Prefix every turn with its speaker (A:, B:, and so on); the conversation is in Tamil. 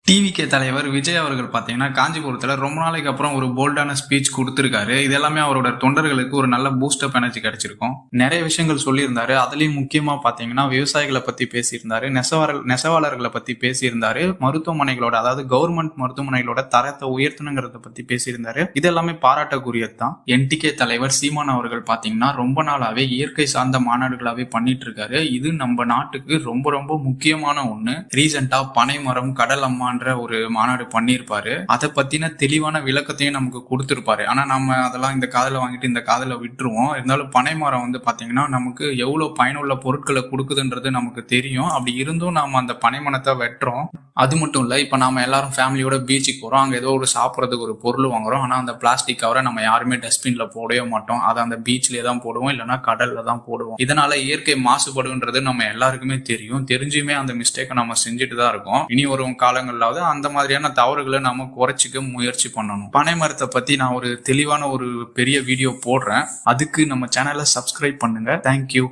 A: டிவிகே தலைவர் விஜய் அவர்கள் பார்த்தீங்கன்னா, காஞ்சிபுரத்துல ரொம்ப நாளைக்கு அப்புறம் ஒரு போல்டான ஸ்பீச் குடுத்திருக்காரு. இது எல்லாமே அவரோட தொண்டர்களுக்கு ஒரு நல்ல பூஸ்ட் அப் எனர்ஜி கிடைச்சிருக்கும். நெறைய விஷயங்கள் சொல்லியிருந்தாரு. அதுலயும் முக்கியமா பார்த்தீங்கன்னா, விவசாயிகள பத்தி பேசியிருந்தாரு. நெசவாளர்கள பத்தி பேசியிருந்தாரு. மருத்துவமனைகளோட அதாவது கவர்மெண்ட் மருத்துவமனைகளோட தரத்தை உயர்த்தணுங்கிறத பத்தி பேசியிருந்தாரு. இது எல்லாமே பாராட்டக்கூடியது தான். என்டிகே தலைவர் சீமான் அவர்கள் பார்த்தீங்கன்னா, ரொம்ப நாளாவே இயற்கை சார்ந்த மாநாடுகளாவே பண்ணிட்டு இருக்காரு. இது நம்ம நாட்டுக்கு ரொம்ப ரொம்ப முக்கியமான ஒண்ணு. ரீசெண்டா பனைமரம், கடல் அம்மா ஒரு மாநாடு பண்ணியிருப்பாரு. அதை பத்தின தெளிவான விளக்கத்தையும் நமக்கு கொடுத்திருப்பாரு. ஆனா நம்ம அதெல்லாம் இந்த காதல வாங்கிட்டு இந்த காதல விட்டுருவோம். இருந்தாலும் பனைமரம் வந்து பாத்தீங்கன்னா நமக்கு எவ்வளவு பயனுள்ள பொருட்களை கொடுக்குதுன்றது நமக்கு தெரியும். அப்படி இருந்தும் நாம அந்த பனைமரத்தை வெட்டுறோம். அது மட்டும் இல்ல, இப்ப நாம எல்லாரும் ஃபேமிலியோட பீச்சுக்கு போறோம். அங்க ஏதோ ஒரு சாப்பிடறதுக்கு ஒரு பொருள் வாங்குறோம். ஆனா அந்த பிளாஸ்டிக் கவரை நம்ம யாருமே டஸ்ட்பின்ல போடவே மாட்டோம். அதை அந்த பீச்லயே தான் போடுவோம், இல்லைன்னா கடல்ல தான் போடுவோம். இதனால இயற்கை மாசுபடுன்றது நம்ம எல்லாருக்குமே தெரியும். தெரிஞ்சுமே அந்த மிஸ்டேக்கை நம்ம செஞ்சுட்டு தான் இருக்கோம். இனி வரும் காலங்கள்ல அந்த மாதிரியான தவறுகளை நாம குறைச்சிக்க முயற்சி பண்ணணும். பனை மரத்தை பத்தி நான் ஒரு தெளிவான ஒரு பெரிய வீடியோ போடுறேன். அதுக்கு நம்ம சேனலை சப்ஸ்கிரைப் பண்ணுங்க. தேங்க்யூ.